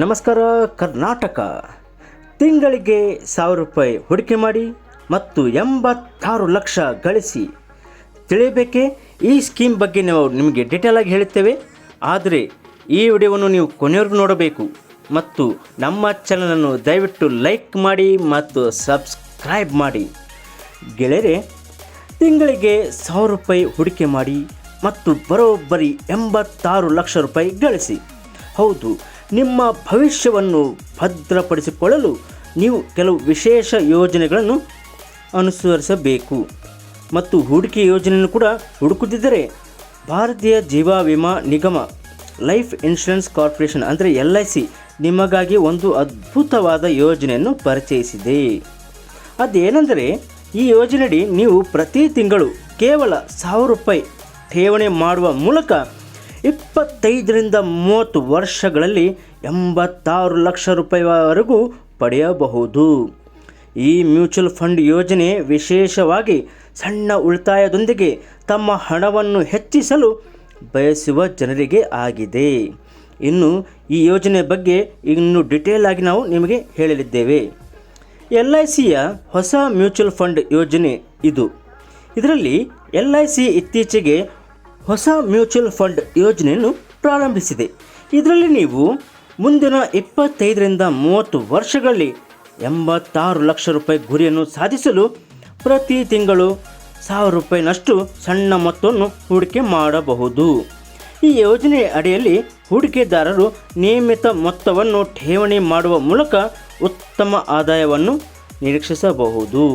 ನಮಸ್ಕಾರ ಕರ್ನಾಟಕ. ತಿಂಗಳಿಗೆ 1000 ರೂಪಾಯಿ ಹೂಡಿಕೆ ಮಾಡಿ ಮತ್ತು 86 ಲಕ್ಷ ಗಳಿಸಿ. ತಿಳಿಯಬೇಕೆ? ಈ ಸ್ಕೀಮ್ ಬಗ್ಗೆ ನಾವು ನಿಮಗೆ ಡೀಟೇಲ್ ಆಗಿ ಹೇಳುತ್ತೇವೆ. ಆದರೆ ಈ ವಿಡಿಯೋವನ್ನು ನೀವು ಕೊನೆವರೆಗೂ ನೋಡಬೇಕು ಮತ್ತು ನಮ್ಮ ಚಾನಲನ್ನು ದಯವಿಟ್ಟು ಲೈಕ್ ಮಾಡಿ ಮತ್ತು ಸಬ್ಸ್ಕ್ರೈಬ್ ಮಾಡಿ. ಗೆಳೆಯರೆ, ತಿಂಗಳಿಗೆ 1000 ರೂಪಾಯಿ ಹೂಡಿಕೆ ಮಾಡಿ ಮತ್ತು ಬರೋಬ್ಬರಿ 86 ಲಕ್ಷ ರೂಪಾಯಿ ಗಳಿಸಿ. ಹೌದು, ನಿಮ್ಮ ಭವಿಷ್ಯವನ್ನು ಭದ್ರಪಡಿಸಿಕೊಳ್ಳಲು ನೀವು ಕೆಲವು ವಿಶೇಷ ಯೋಜನೆಗಳನ್ನು ಅನುಸರಿಸಬೇಕು. ಮತ್ತು ಹೂಡಿಕೆ ಯೋಜನೆಯನ್ನು ಕೂಡ ಹುಡುಕುತ್ತಿದ್ದರೆ ಭಾರತೀಯ ಜೀವ ವಿಮಾ ನಿಗಮ ಲೈಫ್ ಇನ್ಶೂರೆನ್ಸ್ ಕಾರ್ಪೊರೇಷನ್ ಅಂದರೆ LIC ನಿಮಗಾಗಿ ಒಂದು ಅದ್ಭುತವಾದ ಯೋಜನೆಯನ್ನು ಪರಿಚಯಿಸಿದೆ. ಅದೇನೆಂದರೆ, ಈ ಯೋಜನೆಯಡಿ ನೀವು ಪ್ರತಿ ತಿಂಗಳು ಕೇವಲ 1000 ರೂಪಾಯಿ ಠೇವಣಿ ಮಾಡುವ ಮೂಲಕ 25ರಿಂದ 30 ವರ್ಷಗಳಲ್ಲಿ 86 ಲಕ್ಷ ರೂಪಾಯಿವರೆಗೂ ಪಡೆಯಬಹುದು. ಈ ಮ್ಯೂಚುವಲ್ ಫಂಡ್ ಯೋಜನೆ ವಿಶೇಷವಾಗಿ ಸಣ್ಣ ಉಳಿತಾಯದೊಂದಿಗೆ ತಮ್ಮ ಹಣವನ್ನು ಹೆಚ್ಚಿಸಲು ಬಯಸುವ ಜನರಿಗೆ ಆಗಿದೆ. ಇನ್ನು ಈ ಯೋಜನೆ ಬಗ್ಗೆ ಇನ್ನೂ ಡಿಟೇಲ್ ಆಗಿ ನಾವು ನಿಮಗೆ ಹೇಳಲಿದ್ದೇವೆ. LICಯ ಹೊಸ ಮ್ಯೂಚುವಲ್ ಫಂಡ್ ಯೋಜನೆ ಇದು. ಇದರಲ್ಲಿ LIC ಇತ್ತೀಚೆಗೆ ಹೊಸ ಮ್ಯೂಚುವಲ್ ಫಂಡ್ ಯೋಜನೆಯನ್ನು ಪ್ರಾರಂಭಿಸಿದೆ. ಇದರಲ್ಲಿ ನೀವು ಮುಂದಿನ 25ರಿಂದ 30 ವರ್ಷಗಳಲ್ಲಿ 86 ಲಕ್ಷ ರೂಪಾಯಿ ಗುರಿಯನ್ನು ಸಾಧಿಸಲು ಪ್ರತಿ ತಿಂಗಳು 1000 ರೂಪಾಯಿನಷ್ಟು ಸಣ್ಣ ಮೊತ್ತವನ್ನು ಹೂಡಿಕೆ ಮಾಡಬಹುದು. ಈ ಯೋಜನೆ ಅಡಿಯಲ್ಲಿ ಹೂಡಿಕೆದಾರರು ನಿಯಮಿತ ಮೊತ್ತವನ್ನು ಠೇವಣಿ ಮಾಡುವ ಮೂಲಕ ಉತ್ತಮ ಆದಾಯವನ್ನು ನಿರೀಕ್ಷಿಸಬಹುದು.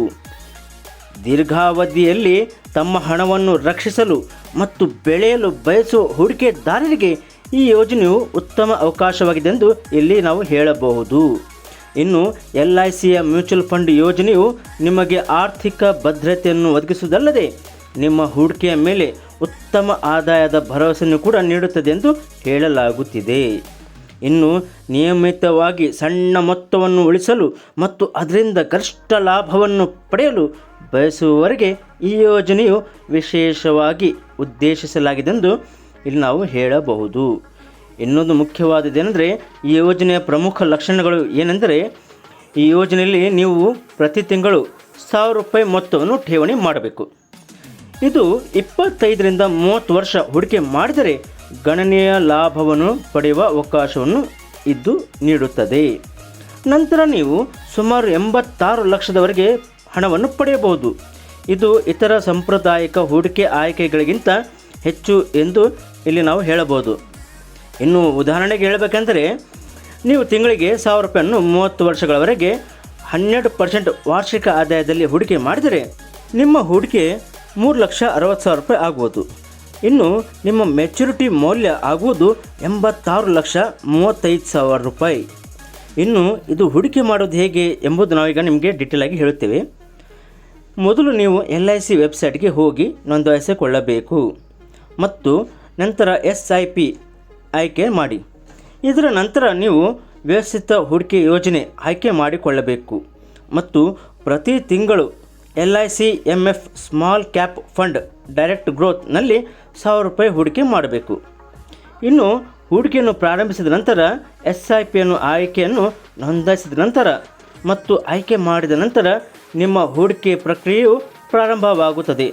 ದೀರ್ಘಾವಧಿಯಲ್ಲಿ ತಮ್ಮ ಹಣವನ್ನು ರಕ್ಷಿಸಲು ಮತ್ತು ಬೆಳೆಯಲು ಬಯಸುವ ಹೂಡಿಕೆದಾರರಿಗೆ ಈ ಯೋಜನೆಯು ಉತ್ತಮ ಅವಕಾಶವಾಗಿದೆ ಎಂದು ಇಲ್ಲಿ ನಾವು ಹೇಳಬಹುದು. ಇನ್ನು LICಯ ಮ್ಯೂಚುವಲ್ ಫಂಡ್ ಯೋಜನೆಯು ನಿಮಗೆ ಆರ್ಥಿಕ ಭದ್ರತೆಯನ್ನು ಒದಗಿಸುವುದಲ್ಲದೆ ನಿಮ್ಮ ಹೂಡಿಕೆಯ ಮೇಲೆ ಉತ್ತಮ ಆದಾಯದ ಭರವಸೆಯನ್ನು ಕೂಡ ನೀಡುತ್ತದೆ ಎಂದು ಹೇಳಲಾಗುತ್ತಿದೆ. ಇನ್ನು ನಿಯಮಿತವಾಗಿ ಸಣ್ಣ ಮೊತ್ತವನ್ನು ಉಳಿಸಲು ಮತ್ತು ಅದರಿಂದ ಗರಿಷ್ಠ ಲಾಭವನ್ನು ಪಡೆಯಲು ಬಯಸುವವರೆಗೆ ಈ ಯೋಜನೆಯು ವಿಶೇಷವಾಗಿ ಉದ್ದೇಶಿಸಲಾಗಿದೆಂದು ಇಲ್ಲಿ ನಾವು ಹೇಳಬಹುದು. ಇನ್ನೊಂದು ಮುಖ್ಯವಾದದ್ದೇನೆಂದರೆ, ಈ ಯೋಜನೆಯ ಪ್ರಮುಖ ಲಕ್ಷಣಗಳು ಏನೆಂದರೆ, ಈ ಯೋಜನೆಯಲ್ಲಿ ನೀವು ಪ್ರತಿ ತಿಂಗಳು 1000 ರೂಪಾಯಿ ಮೊತ್ತವನ್ನು ಠೇವಣಿ ಮಾಡಬೇಕು. ಇದು 25ರಿಂದ 30 ವರ್ಷ ಹೂಡಿಕೆ ಮಾಡಿದರೆ ಗಣನೀಯ ಲಾಭವನ್ನು ಪಡೆಯುವ ಅವಕಾಶವನ್ನು ಇದು ನೀಡುತ್ತದೆ. ನಂತರ ನೀವು ಸುಮಾರು 86 ಲಕ್ಷದವರೆಗೆ ಹಣವನ್ನು ಪಡೆಯಬಹುದು. ಇದು ಇತರ ಸಾಂಪ್ರದಾಯಿಕ ಹೂಡಿಕೆ ಆಯ್ಕೆಗಳಿಗಿಂತ ಹೆಚ್ಚು ಎಂದು ಇಲ್ಲಿ ನಾವು ಹೇಳಬಹುದು. ಇನ್ನು ಉದಾಹರಣೆಗೆ ಹೇಳಬೇಕೆಂದರೆ, ನೀವು ತಿಂಗಳಿಗೆ 1000 ರೂಪಾಯಿಯನ್ನು 30 ವರ್ಷಗಳವರೆಗೆ 12% ವಾರ್ಷಿಕ ಆದಾಯದಲ್ಲಿ ಹೂಡಿಕೆ ಮಾಡಿದರೆ ನಿಮ್ಮ ಹೂಡಿಕೆ 3,60,000 ರೂಪಾಯಿ ಆಗುವುದು. ಇನ್ನು ನಿಮ್ಮ ಮೆಚುರಿಟಿ ಮೌಲ್ಯ ಆಗುವುದು 86,35,000 ರೂಪಾಯಿ. ಇನ್ನು ಇದು ಹೂಡಿಕೆ ಮಾಡೋದು ಹೇಗೆ ಎಂಬುದು ನಾವೀಗ ನಿಮಗೆ ಡೀಟೇಲ್ ಆಗಿ ಹೇಳುತ್ತೇವೆ. ಮೊದಲು ನೀವು LIC ವೆಬ್ಸೈಟ್ಗೆ ಹೋಗಿ ನೋಂದಾಯಿಸಿಕೊಳ್ಳಬೇಕು ಮತ್ತು ನಂತರ SIP ಆಯ್ಕೆ ಮಾಡಿ. ಇದರ ನಂತರ ನೀವು ವ್ಯವಸ್ಥಿತ ಹೂಡಿಕೆ ಯೋಜನೆ ಆಯ್ಕೆ ಮಾಡಿಕೊಳ್ಳಬೇಕು ಮತ್ತು ಪ್ರತಿ ತಿಂಗಳು LIC MF small cap fund direct ಗ್ರೋತ್ನಲ್ಲಿ 1000 ರೂಪಾಯಿ ಹೂಡಿಕೆ ಮಾಡಬೇಕು. ಇನ್ನು ಹೂಡಿಕೆಯನ್ನು ಪ್ರಾರಂಭಿಸಿದ ನಂತರ SIPಯನ್ನು ಆಯ್ಕೆಯನ್ನು ನೋಂದಾಯಿಸಿದ ನಂತರ ಮತ್ತು ಆಯ್ಕೆ ಮಾಡಿದ ನಂತರ ನಿಮ್ಮ ಹೂಡಿಕೆ ಪ್ರಕ್ರಿಯೆಯು ಪ್ರಾರಂಭವಾಗುತ್ತದೆ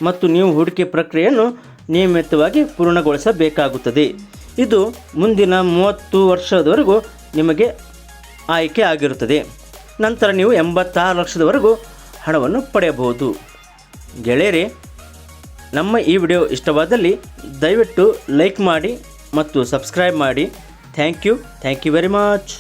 ಮತ್ತು ನೀವು ಹೂಡಿಕೆ ಪ್ರಕ್ರಿಯೆಯನ್ನು ನಿಯಮಿತವಾಗಿ ಪೂರ್ಣಗೊಳಿಸಬೇಕಾಗುತ್ತದೆ. ಇದು ಮುಂದಿನ 30 ವರ್ಷದವರೆಗೂ ನಿಮಗೆ ಆಯ್ಕೆ ಆಗಿರುತ್ತದೆ. ನಂತರ ನೀವು 86 ಲಕ್ಷದವರೆಗೂ ಹಣವನ್ನು ಪಡೆಯಬಹುದು. ಗೆಳೆಯರೇ, ನಮ್ಮ ಈ ವಿಡಿಯೋ ಇಷ್ಟವಾದಲ್ಲಿ ದಯವಿಟ್ಟು ಲೈಕ್ ಮಾಡಿ ಮತ್ತು ಸಬ್ಸ್ಕ್ರೈಬ್ ಮಾಡಿ. Thank you very much.